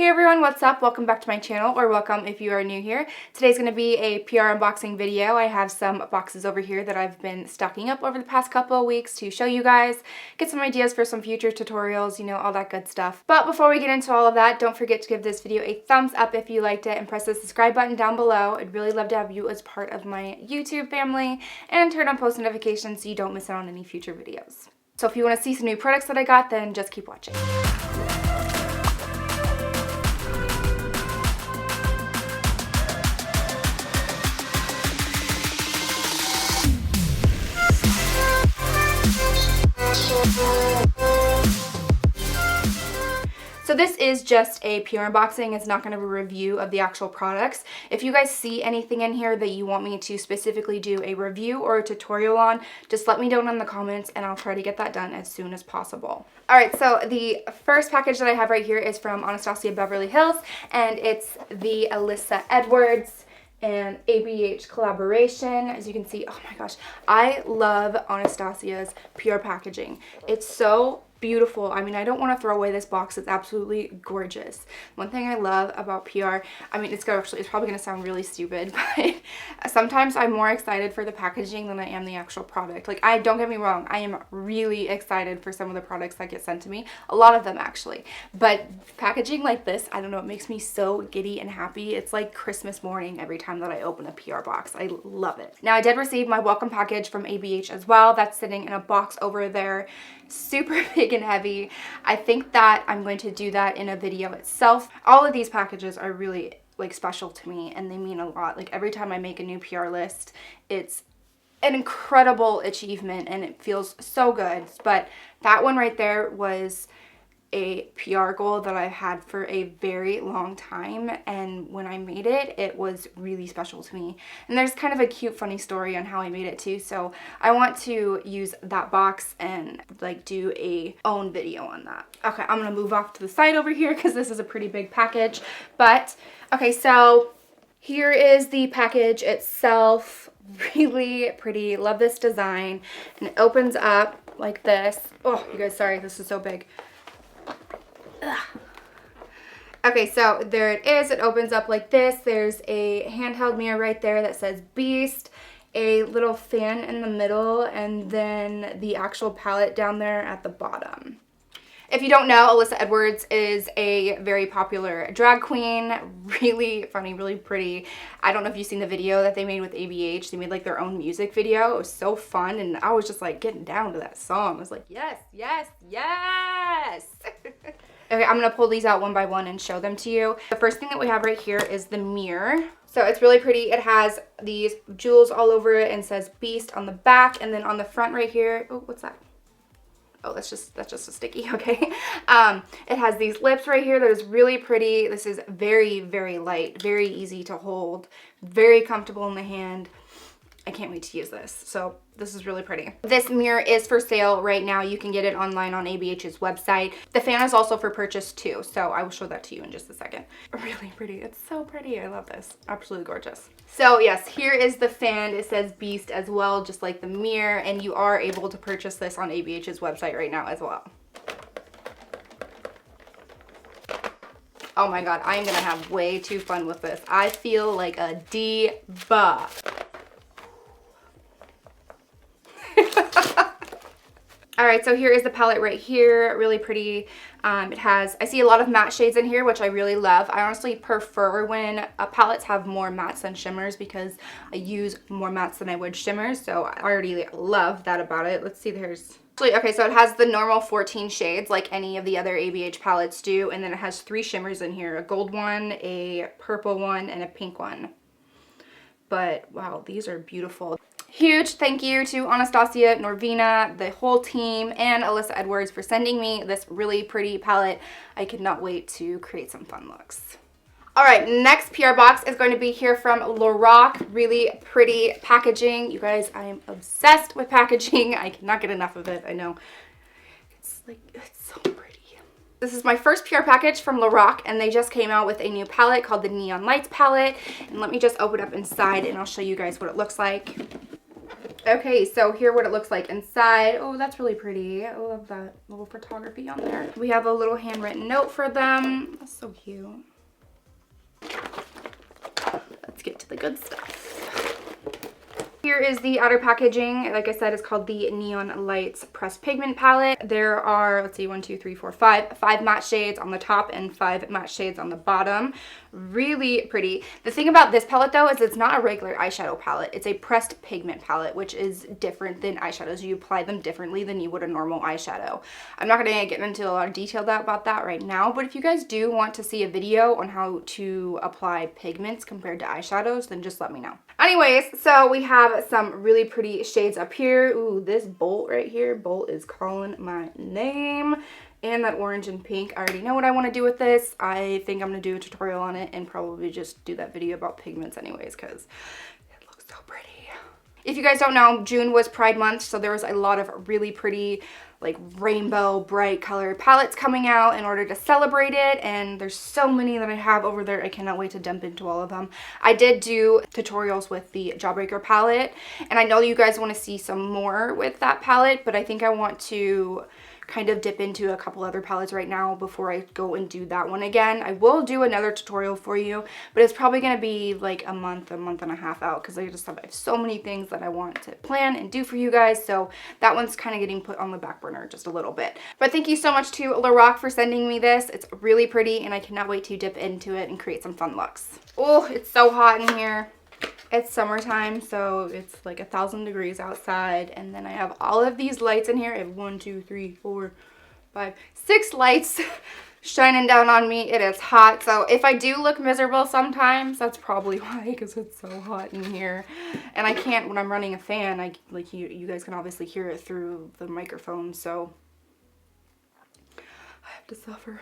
Hey everyone, what's up? Welcome back to my channel, or welcome if you are new here. Today's going to be a PR unboxing video. I have some boxes over here that I've been stocking up over the past couple of weeks to show you guys, get some ideas for some future tutorials, you know, all that good stuff. But before we get into all of that, don't forget to give this video a thumbs up if you liked it and press the subscribe button down below. I'd really love to have you as part of my YouTube family, and turn on post notifications so you don't miss out on any future videos. So if you want to see some new products that I got, then just keep watching. So this is just a PR unboxing. It's not going to be a review of the actual products. If you guys see anything in here that you want me to specifically do a review or a tutorial on, just let me know in the comments and I'll try to get that done as soon as possible. Alright, so the first package that I have right here is from Anastasia Beverly Hills, and it's the Alyssa Edwards and ABH collaboration. As you can see, oh my gosh, I love Anastasia's PR packaging. It's so beautiful. I mean, I don't want to throw away this box. It's absolutely gorgeous. One thing I love about PR, I mean, it's probably going to sound really stupid, but sometimes I'm more excited for the packaging than I am the actual product. Like, don't get me wrong, I am really excited for some of the products that get sent to me. A lot of them, actually. But packaging like this, I don't know, it makes me so giddy and happy. It's like Christmas morning every time that I open a PR box. I love it. Now, I did receive my welcome package from ABH as well. That's sitting in a box over there. Super big and heavy. I think that I'm going to do that in a video itself. All of these packages are really like special to me and they mean a lot. Like every time I make a new PR list, it's an incredible achievement and it feels so good. But that one right there was a PR goal that I've had for a very long time, and when I made it, it was really special to me. And there's kind of a cute funny story on how I made it too, so I want to use that box and like do a own video on that. Okay, I'm gonna move off to the side over here because this is a pretty big package. But okay, so here is the package itself. Really pretty. Love this design. And it opens up like this. Oh, you guys, sorry, this is so big. Ugh. Okay, so there it is. It opens up like this. There's a handheld mirror right there that says Beast, a little fan in the middle, and then the actual palette down there at the bottom. If you don't know, Alyssa Edwards is a very popular drag queen. Really funny, really pretty. I don't know if you've seen the video that they made with ABH. They made like their own music video. It was so fun, and I was just like getting down to that song. I was like, yes, yes, yes. Okay, I'm gonna pull these out one by one and show them to you. The first thing that we have right here is the mirror. So it's really pretty. It has these jewels all over it and says Beast on the back, and then on the front right here, oh, what's that? Oh, that's just a sticky, okay. It has these lips right here that is really pretty. This is very, very light, very easy to hold, very comfortable in the hand. I can't wait to use this. So this is really pretty. This mirror is for sale right now. You can get it online on ABH's website. The fan is also for purchase too, so I will show that to you in just a second. Really pretty. It's so pretty. I love this. Absolutely gorgeous. So yes, here is the fan. It says Beast as well, just like the mirror, and you are able to purchase this on ABH's website right now as well. Oh my god, I'm gonna have way too fun with this. I feel like a diva. Alright, so here is the palette right here. Really pretty. It has, I see a lot of matte shades in here, which I really love. I honestly prefer when palettes have more mattes than shimmers because I use more mattes than I would shimmers, so I already love that about it. Let's see, there's... Okay, so it has the normal 14 shades like any of the other ABH palettes do, and then it has 3 shimmers in here. A gold one, a purple one, and a pink one. But wow, these are beautiful. Huge thank you to Anastasia, Norvina, the whole team, and Alyssa Edwards for sending me this really pretty palette. I could not wait to create some fun looks. Alright, next PR box is going to be here from Lorac. Really pretty packaging. You guys, I am obsessed with packaging. I cannot get enough of it. I know. It's so pretty. This is my first PR package from Lorac, and they just came out with a new palette called the Neon Lights palette. And let me just open up inside and I'll show you guys what it looks like. Okay, so here what it looks like inside. Oh, that's really pretty. I love that little photography on there. We have a little handwritten note for them. That's so cute. Let's get to the good stuff. Here is the outer packaging. Like I said, it's called the Neon Lights Pressed Pigment Palette. There are, let's see, 1, 2, 3, 4, 5 matte shades on the top and 5 matte shades on the bottom. Really pretty. The thing about this palette though is it's not a regular eyeshadow palette. It's a pressed pigment palette, which is different than eyeshadows. You apply them differently than you would a normal eyeshadow. I'm not going to get into a lot of detail about that right now, but if you guys do want to see a video on how to apply pigments compared to eyeshadows, then just let me know. Anyways, so we have some really pretty shades up here. Ooh, this Bolt right here. Bolt is calling my name. And that orange and pink. I already know what I want to do with this. I think I'm going to do a tutorial on it and probably just do that video about pigments anyways because it looks so pretty. If you guys don't know, June was Pride Month, so there was a lot of really pretty like rainbow bright color palettes coming out in order to celebrate it, and there's so many that I have over there. I cannot wait to dump into all of them. I did do tutorials with the Jawbreaker palette, and I know you guys want to see some more with that palette, but I think I want to kind of dip into a couple other palettes right now before I go and do that one again. I will do another tutorial for you, but it's probably going to be like a month and a half out because I have so many things that I want to plan and do for you guys, so that one's kind of getting put on the back burner just a little bit. But thank you so much to Lorac for sending me this. It's really pretty and I cannot wait to dip into it and create some fun looks. Oh, it's so hot in here. It's summertime, so it's like 1,000 degrees outside, and then I have all of these lights in here. I have 1, 2, 3, 4, 5, 6 lights shining down on me. It is hot, so if I do look miserable sometimes, that's probably why, because it's so hot in here. And I can't, when I'm running a fan, you guys can obviously hear it through the microphone, so I have to suffer.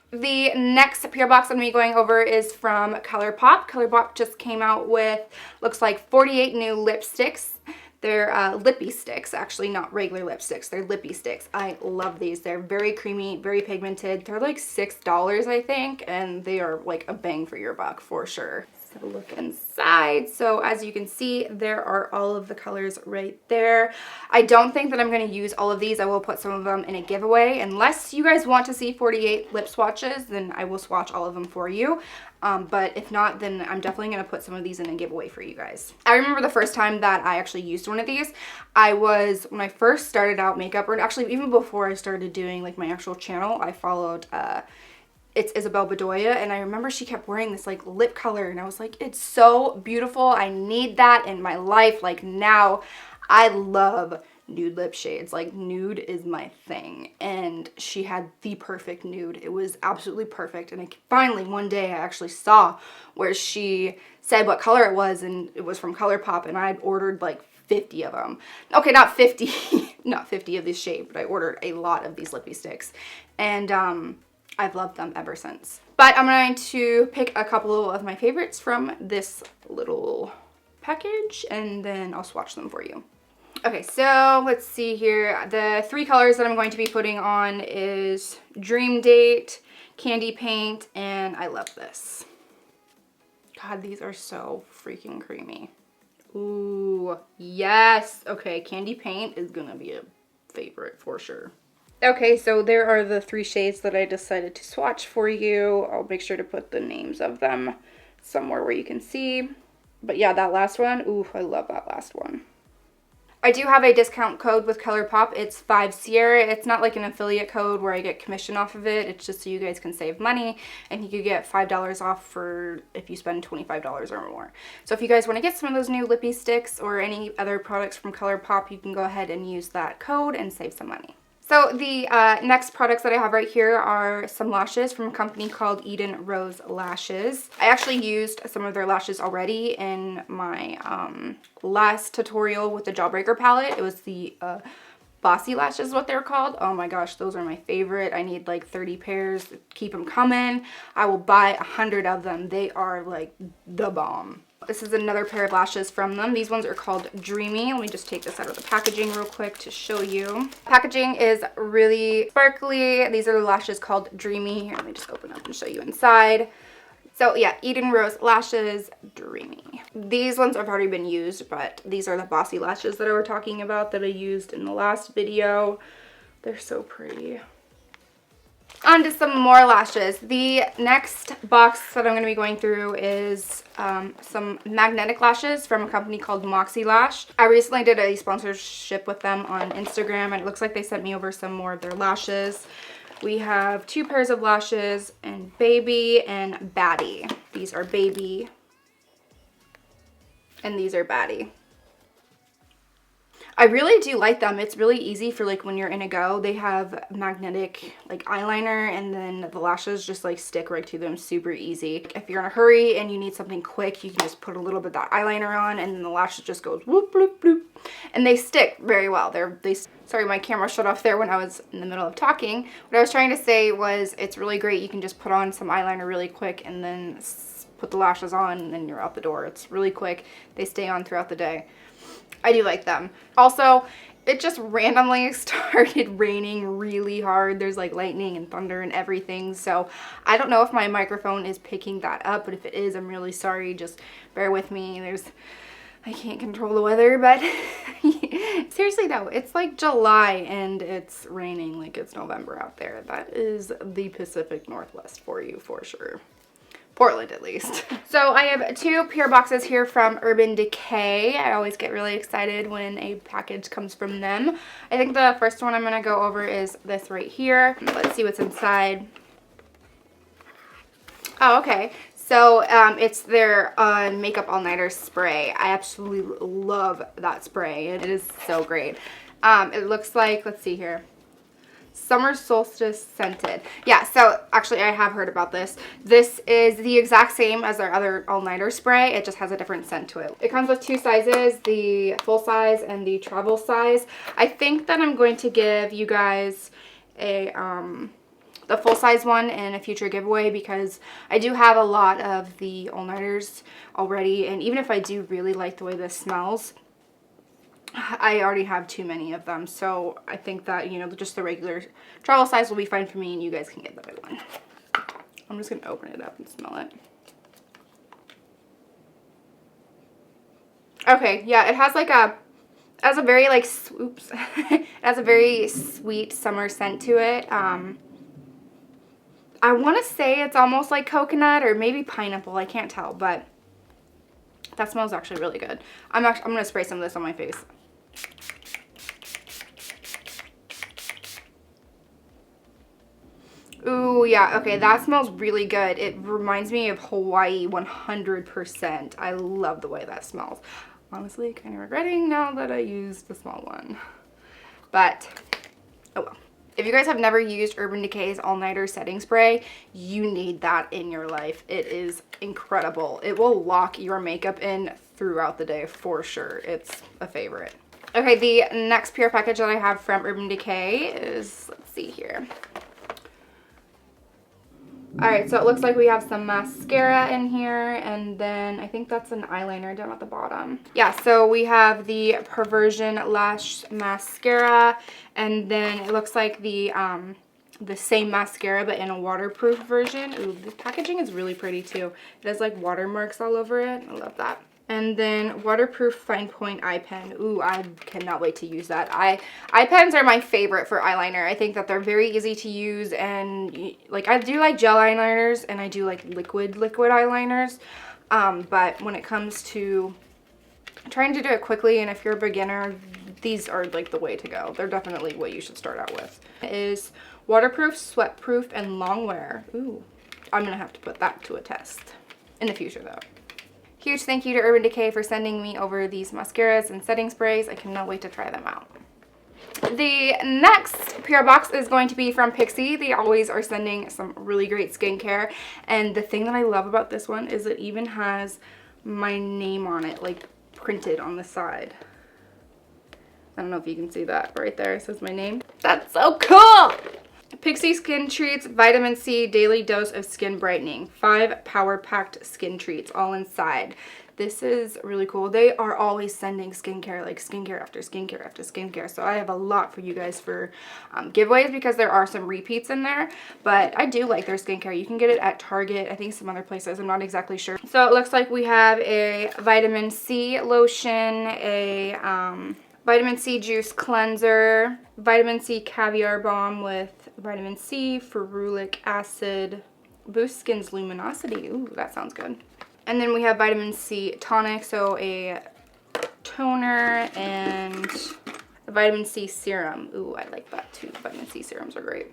The next PR box I'm going to be going over is from Colourpop. Colourpop just came out with, looks like 48 new lipsticks. They're Lippie sticks, actually, not regular lipsticks. They're Lippie sticks. I love these. They're very creamy, very pigmented. They're like $6, I think, and they are like a bang for your buck for sure. Let's have a look inside. So as you can see, there are all of the colors right there. I don't think that I'm going to use all of these. I will put some of them in a giveaway. Unless you guys want to see 48 lip swatches, then I will swatch all of them for you. But if not, then I'm definitely going to put some of these in a giveaway for you guys. I remember the first time that I actually used one of these, when I first started out makeup, or actually even before I started doing like my actual channel, I followed it's Isabel Bedoya, and I remember she kept wearing this like lip color, and I was like, it's so beautiful. I need that in my life. Like now, I love nude lip shades. Like nude is my thing, and she had the perfect nude. It was absolutely perfect, and finally one day I actually saw where she said what color it was, and it was from Colourpop, and I had ordered like 50 of them. Okay, not 50, not 50 of this shade, but I ordered a lot of these Lippie sticks, and I've loved them ever since. But I'm going to pick a couple of my favorites from this little package, and then I'll swatch them for you. Okay, so let's see here. The 3 colors that I'm going to be putting on is Dream Date, Candy Paint, and I love this. God, these are so freaking creamy. Ooh, yes. Okay, Candy Paint is gonna be a favorite for sure. Okay, so there are the 3 shades that I decided to swatch for you. I'll make sure to put the names of them somewhere where you can see. But yeah, that last one, ooh, I love that last one. I do have a discount code with Colourpop. It's 5Sierra. It's not like an affiliate code where I get commission off of it. It's just so you guys can save money, and you could get $5 off for if you spend $25 or more. So if you guys want to get some of those new Lippie sticks or any other products from Colourpop, you can go ahead and use that code and save some money. So the next products that I have right here are some lashes from a company called Eden Rose Lashes. I actually used some of their lashes already in my last tutorial with the Jawbreaker palette. It was the Bossy Lashes, what they're called. Oh my gosh, those are my favorite. I need like 30 pairs. Keep them coming. I will buy 100 of them. They are like the bomb. This is another pair of lashes from them. These ones are called Dreamy. Let me just take this out of the packaging real quick to show you. Packaging is really sparkly. These are the lashes called Dreamy. Here, let me just open up and show you inside. So yeah, Eden Rose Lashes, Dreamy. These ones have already been used, but these are the bossy lashes that I was talking about that I used in the last video. They're so pretty. On to some more lashes. The next box that I'm going to be going through is some magnetic lashes from a company called Moxie Lash. I recently did a sponsorship with them on Instagram, and it looks like they sent me over some more of their lashes. We have 2 pairs of lashes, and Baby and Baddie. These are Baby, and these are Baddie. I really do like them. It's really easy for like when you're in a go. They have magnetic like eyeliner, and then the lashes just like stick right to them super easy. If you're in a hurry and you need something quick, you can just put a little bit of that eyeliner on, and then the lashes just goes whoop bloop bloop, and they stick very well. Sorry, my camera shut off there when I was in the middle of talking. What I was trying to say was it's really great. You can just put on some eyeliner really quick and then put the lashes on, and then you're out the door. It's really quick. They stay on throughout the day. I do like them. Also, it just randomly started raining really hard. There's like lightning and thunder and everything. So I don't know if my microphone is picking that up, but if it is, I'm really sorry. Just bear with me. I can't control the weather, but seriously though, it's like July and it's raining like it's November out there. That is the Pacific Northwest for you for sure. Portland at least. So I have 2 pure boxes here from Urban Decay. I always get really excited when a package comes from them. I think the first one I'm going to go over is this right here. Let's see what's inside. Oh, okay. So it's their Makeup All-Nighter spray. I absolutely love that spray. It is so great. It looks like, let's see here. Summer Solstice Scented. Yeah, so actually I have heard about this. This is the exact same as their other all-nighter spray. It just has a different scent to it. It comes with 2 sizes, the full size and the travel size. I think that I'm going to give you guys a the full size one in a future giveaway, because I do have a lot of the all-nighters already, and even if I do really like the way this smells, I already have too many of them. So I think that, you know, just the regular travel size will be fine for me, and you guys can get the big one. I'm just going to open it up and smell it. Okay, yeah, it has like it has a very like, oops, it has a very sweet summer scent to it. I want to say it's almost like coconut or maybe pineapple. I can't tell, but that smells actually really good. I'm going to spray some of this on my face. Ooh, yeah, okay, that smells really good. It reminds me of Hawaii 100%. I love the way that smells. Honestly, kind of regretting now that I used the small one. But, oh well. If you guys have never used Urban Decay's All-Nighter Setting Spray, you need that in your life. It is incredible. It will lock your makeup in throughout the day for sure. It's a favorite. Okay, the next pure package that I have from Urban Decay is, let's see here. Alright, so it looks like we have some mascara in here, and then I think that's an eyeliner down at the bottom. Yeah, so we have the Perversion Lash Mascara, and then it looks like the same mascara but in a waterproof version. Ooh, the packaging is really pretty too. It has like watermarks all over it. I love that. And then waterproof fine point eye pen. Ooh, I cannot wait to use that. Eye pens are my favorite for eyeliner. I think that they're very easy to use, and like I do like gel eyeliners and I do like liquid eyeliners. But when it comes to trying to do it quickly, and if you're a beginner, these are like the way to go. They're definitely what you should start out with. It is waterproof, sweat proof, and long wear. Ooh, I'm gonna have to put that to a test in the future though. Huge thank you to Urban Decay for sending me over these mascaras and setting sprays. I cannot wait to try them out. The next pure box is going to be from Pixi. They always are sending some really great skincare, and the thing that I love about this one is it even has my name on it, like printed on the side. I don't know if you can see that right there. It says my name. That's so cool! Pixi Skin Treats Vitamin C Daily Dose of Skin Brightening. 5 power-packed skin treats all inside. this is really cool. They are always sending skincare, like skincare after skincare after skincare. So I have a lot for you guys for giveaways because there are some repeats in there. But I do like their skincare. You can get it at Target, I think some other places. I'm not exactly sure. So it looks like we have a vitamin C lotion, a vitamin C juice cleanser, vitamin C caviar balm with vitamin C, ferulic acid, boost skin's luminosity. Ooh, that sounds good. And then we have vitamin C tonic, so a toner and a vitamin C serum. Ooh, I like that too. Vitamin C serums are great.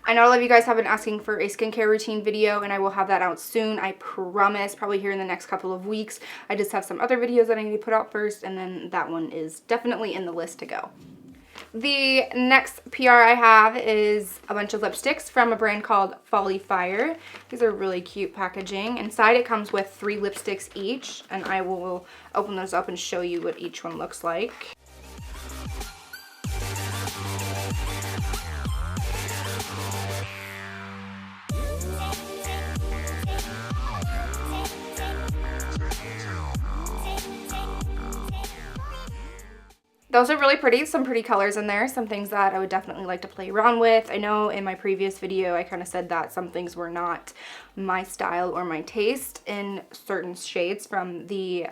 I know a lot of you guys have been asking for a skincare routine video, and I will have that out soon. I promise, probably here in the next couple of weeks. I just have some other videos that I need to put out first, and then that one is definitely in the list to go. The next PR I have is a bunch of lipsticks from a brand called Folly Fire. These are really cute packaging. Inside it comes with 3 lipsticks each, and I will open those up and show you what each one looks like. Those are really pretty, some pretty colors in there, some things that I would definitely like to play around with. I know in my previous video I kind of said that some things were not my style or my taste in certain shades from the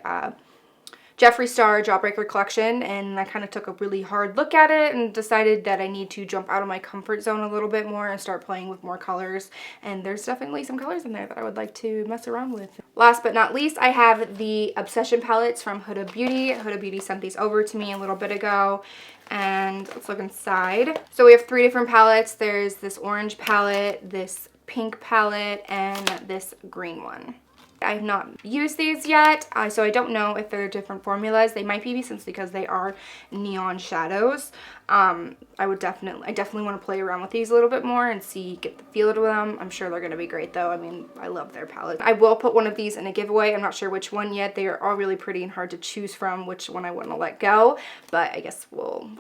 Jeffree Star Jawbreaker collection, and I kind of took a really hard look at it and decided that I need to jump out of my comfort zone a little bit more and start playing with more colors, and there's definitely some colors in there that I would like to mess around with. Last but not least, I have the Obsession palettes from Huda Beauty. Huda Beauty sent these over to me a little bit ago, and let's look inside. So we have 3 different palettes. There's this orange palette, this pink palette, and this green one. I have not used these yet, so I don't know if they're different formulas. They might be, since because they are neon shadows. I definitely want to play around with these a little bit more and get the feel of them. I'm sure they're going to be great though. I mean, I love their palette. I will put one of these in a giveaway. I'm not sure which one yet. They are all really pretty and hard to choose from which one I want to let go, but I guess we'll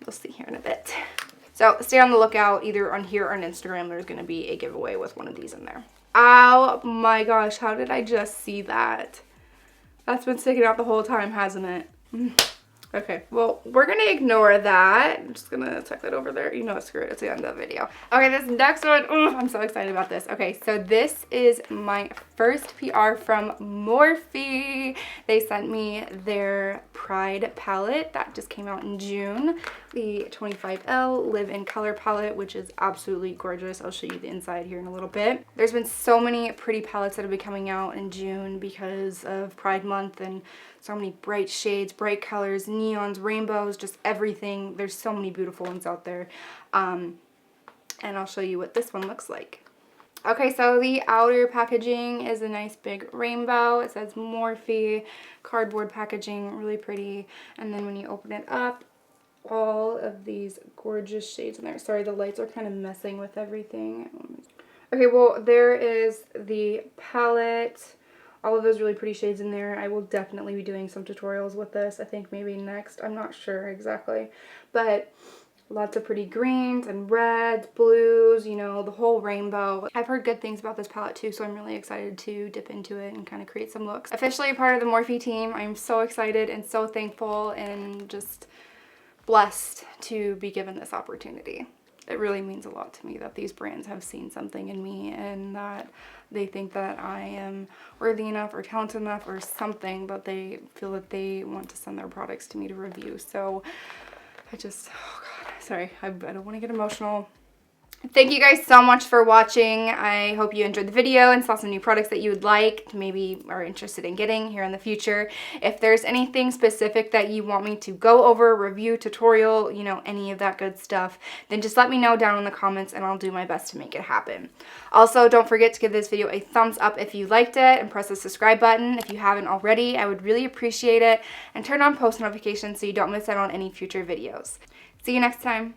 see here in a bit. So stay on the lookout, either on here or on Instagram. There's going to be a giveaway with one of these in there. Oh my gosh, how did I just see that? That's been sticking out the whole time, hasn't it? Okay, well, we're going to ignore that. I'm just going to tuck that over there. You know, screw it. It's the end of the video. Okay, this next one. I'm so excited about this. Okay, so this is my first PR from Morphe. They sent me their Pride palette that just came out in June. The 25L Live in Color palette, which is absolutely gorgeous. I'll show you the inside here in a little bit. There's been so many pretty palettes that have been coming out in June because of Pride Month, and so many bright shades, bright colors, neons, rainbows, just everything. There's so many beautiful ones out there. And I'll show you what this one looks like. Okay, so the outer packaging is a nice big rainbow. It says Morphe, cardboard packaging, really pretty. And then when you open it up, all of these gorgeous shades in there. Sorry, the lights are kind of messing with everything. Okay, well, there is the palette. All of those really pretty shades in there. I will definitely be doing some tutorials with this. I think maybe next. I'm not sure exactly. But lots of pretty greens and reds, blues, you know, the whole rainbow. I've heard good things about this palette too, so I'm really excited to dip into it and kind of create some looks. Officially a part of the Morphe team. I'm so excited and so thankful and just blessed to be given this opportunity. It really means a lot to me that these brands have seen something in me and that they think that I am worthy enough or talented enough or something, but they feel that they want to send their products to me to review. So oh God, sorry, I don't want to get emotional. Thank you guys so much for watching. I hope you enjoyed the video and saw some new products that you would like, maybe are interested in getting here in the future. If there's anything specific that you want me to go over, review, tutorial, you know, any of that good stuff, then just let me know down in the comments and I'll do my best to make it happen. Also, don't forget to give this video a thumbs up if you liked it and press the subscribe button if you haven't already. I would really appreciate it, and turn on post notifications so you don't miss out on any future videos. See you next time.